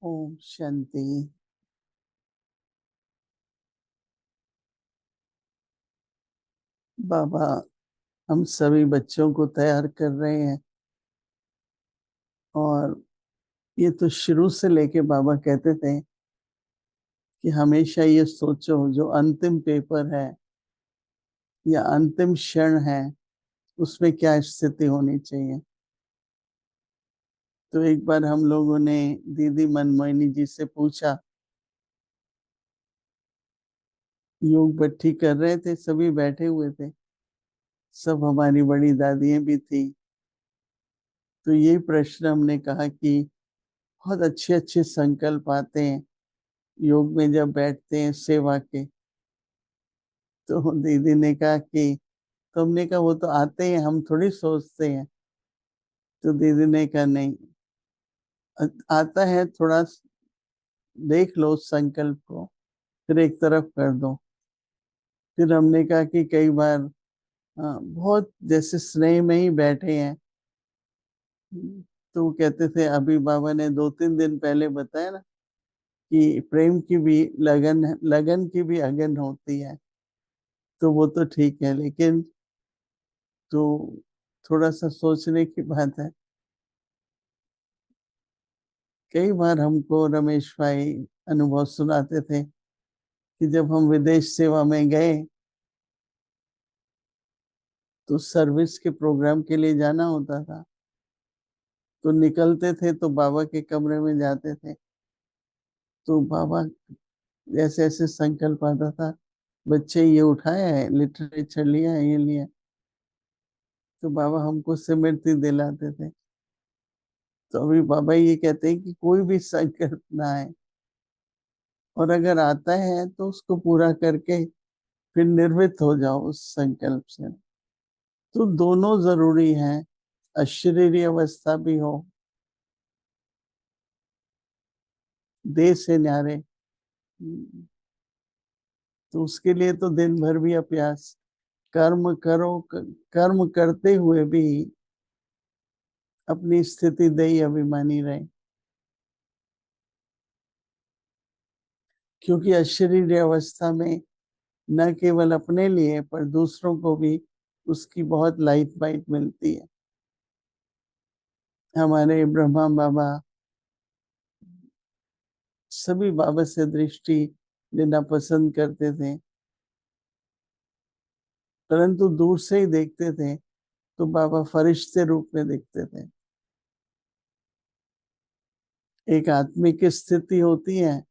ओम शांति। बाबा हम सभी बच्चों को तैयार कर रहे हैं और ये तो शुरू से लेके बाबा कहते थे कि हमेशा ये सोचो जो अंतिम पेपर है या अंतिम क्षण है उसमें क्या स्थिति होनी चाहिए। तो एक बार हम लोगों ने दीदी मनमोहिनी जी से पूछा, योग भट्टी कर रहे थे, सभी बैठे हुए थे, सब हमारी बड़ी दादियां भी थी। तो ये प्रश्न हमने कहा कि बहुत अच्छे अच्छे संकल्प आते हैं योग में जब बैठते हैं सेवा के। तो दीदी ने कहा कि तुमने कहा वो तो आते हैं, हम थोड़ी सोचते हैं। तो दीदी ने कहा नहीं, आता है, थोड़ा देख लो उस संकल्प को, फिर एक तरफ कर दो। फिर हमने कहा कि कई बार बहुत जैसे स्नेह में ही बैठे हैं। तो वो कहते थे, अभी बाबा ने 2-3 दिन पहले बताया ना कि प्रेम की भी लगन है, लगन की भी अगन होती है। तो वो तो ठीक है, लेकिन तो थोड़ा सा सोचने की बात है। कई बार हमको रमेश भाई अनुभव सुनाते थे कि जब हम विदेश सेवा में गए तो सर्विस के प्रोग्राम के लिए जाना होता था। तो निकलते थे तो बाबा के कमरे में जाते थे। तो बाबा जैसे ऐसे संकल्प आता था, बच्चे ये उठाया है, लिटरेचर लिया है, ये लिया। तो बाबा हमको सिमरती दिलाते थे। तो अभी बाबा ये कहते हैं कि कोई भी संकल्प ना आए, और अगर आता है तो उसको पूरा करके फिर निर्मित हो जाओ उस संकल्प से। तो दोनों जरूरी हैं, अशरीरी अवस्था भी हो, देह से न्यारे। तो उसके लिए तो दिन भर भी अभ्यास, कर्म करो, कर्म करते हुए भी अपनी स्थिति दई अभिमानी रहे। क्योंकि अशरीरी अवस्था में न केवल अपने लिए पर दूसरों को भी उसकी बहुत लाइट बाइट मिलती है। हमारे ब्रह्मा बाबा सभी बाबा से दृष्टि लेना पसंद करते थे, परंतु दूर से ही देखते थे तो बाबा फरिश्ते रूप में दिखते थे। एक आत्मिक स्थिति होती है,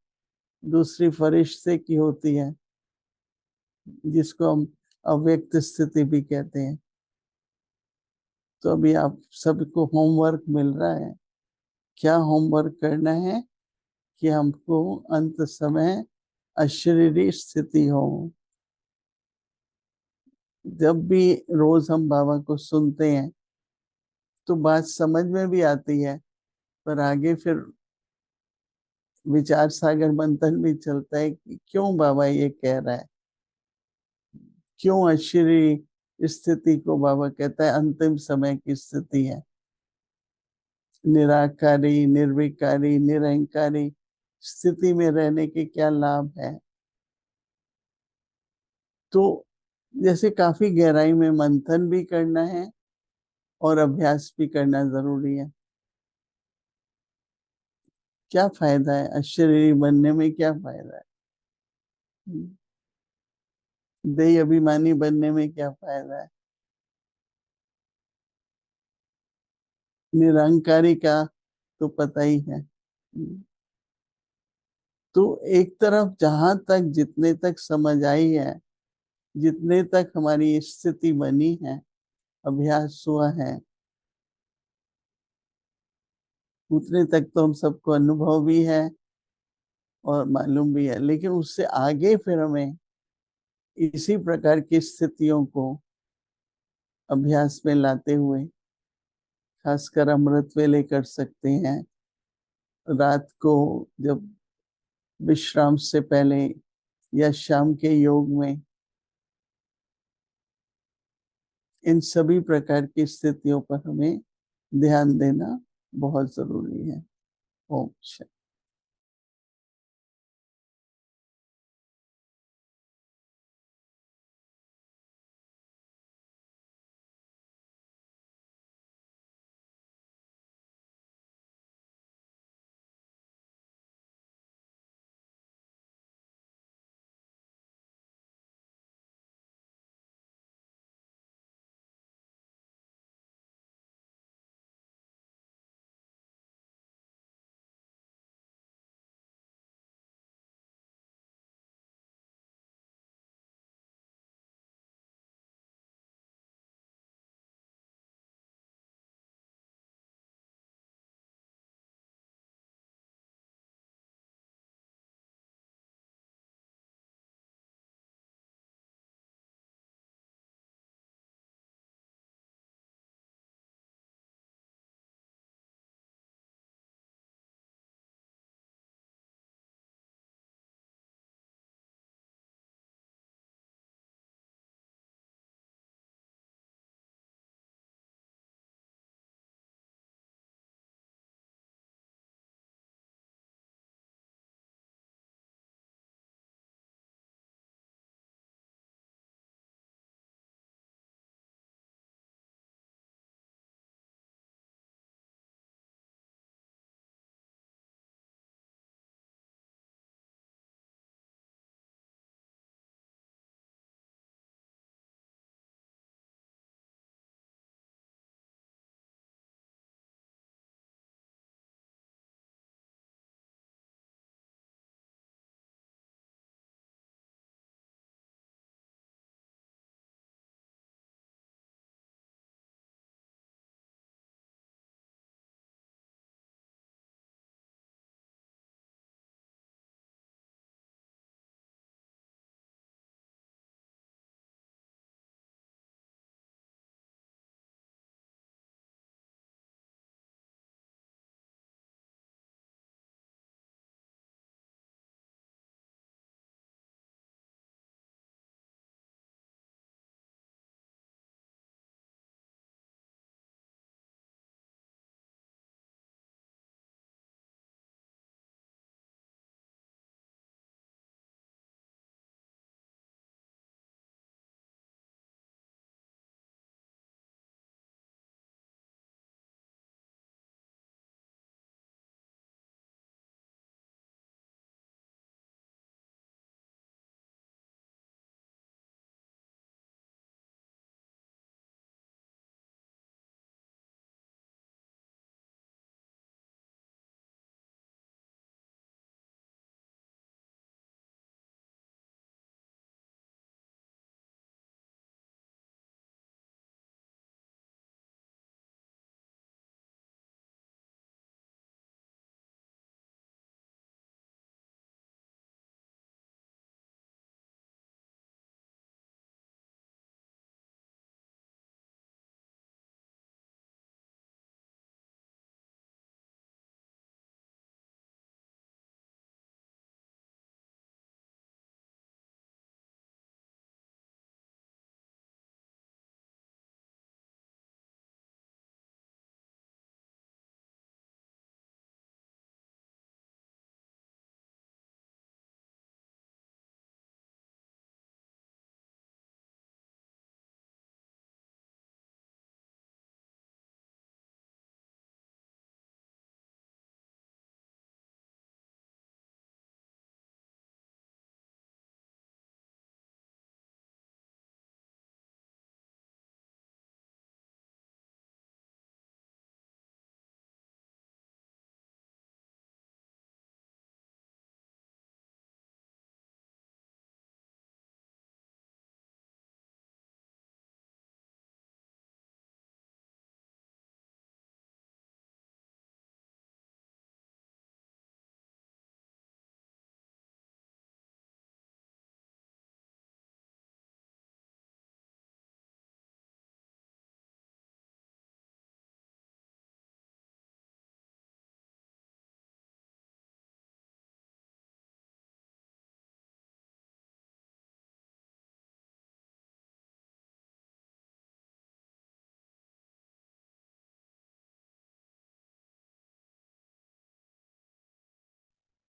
दूसरी फरिश्ते की होती है, जिसको हम अव्यक्त स्थिति भी कहते हैं। तो अभी आप सबको होमवर्क मिल रहा है। क्या होमवर्क करना है कि हमको अंत समय अशरीरी स्थिति हो। जब भी रोज हम बाबा को सुनते हैं तो बात समझ में भी आती है, पर आगे फिर विचार सागर मंथन भी चलता है कि क्यों बाबा ये कह रहा है, क्यों अशरीरी स्थिति को बाबा कहता है अंतिम समय की स्थिति है। निराकारी, निर्विकारी, निरहंकारी स्थिति में रहने के क्या लाभ है। तो जैसे काफी गहराई में मंथन भी करना है और अभ्यास भी करना जरूरी है। क्या फायदा है अशरीरी बनने में, क्या फायदा है देह अभिमानी बनने में, क्या फायदा है निरंकारी का, तो पता ही है। तो एक तरफ जहां तक जितने तक समझ आई है, जितने तक हमारी स्थिति बनी है, अभ्यास हुआ है, उतने तक तो हम सबको अनुभव भी है और मालूम भी है। लेकिन उससे आगे फिर हमें इसी प्रकार की स्थितियों को अभ्यास में लाते हुए, खासकर अमृत वेले कर सकते हैं। रात को जब विश्राम से पहले या शाम के योग में इन सभी प्रकार की स्थितियों पर हमें ध्यान देना बहुत जरूरी है। ओम शांति।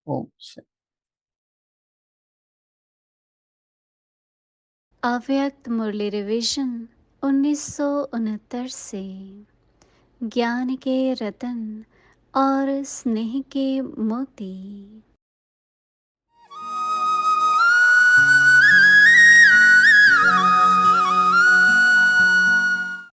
ओम शांति। अव्यक्त मुरली रिवीजन 1969 से। ज्ञान के रतन और स्नेह के मोती।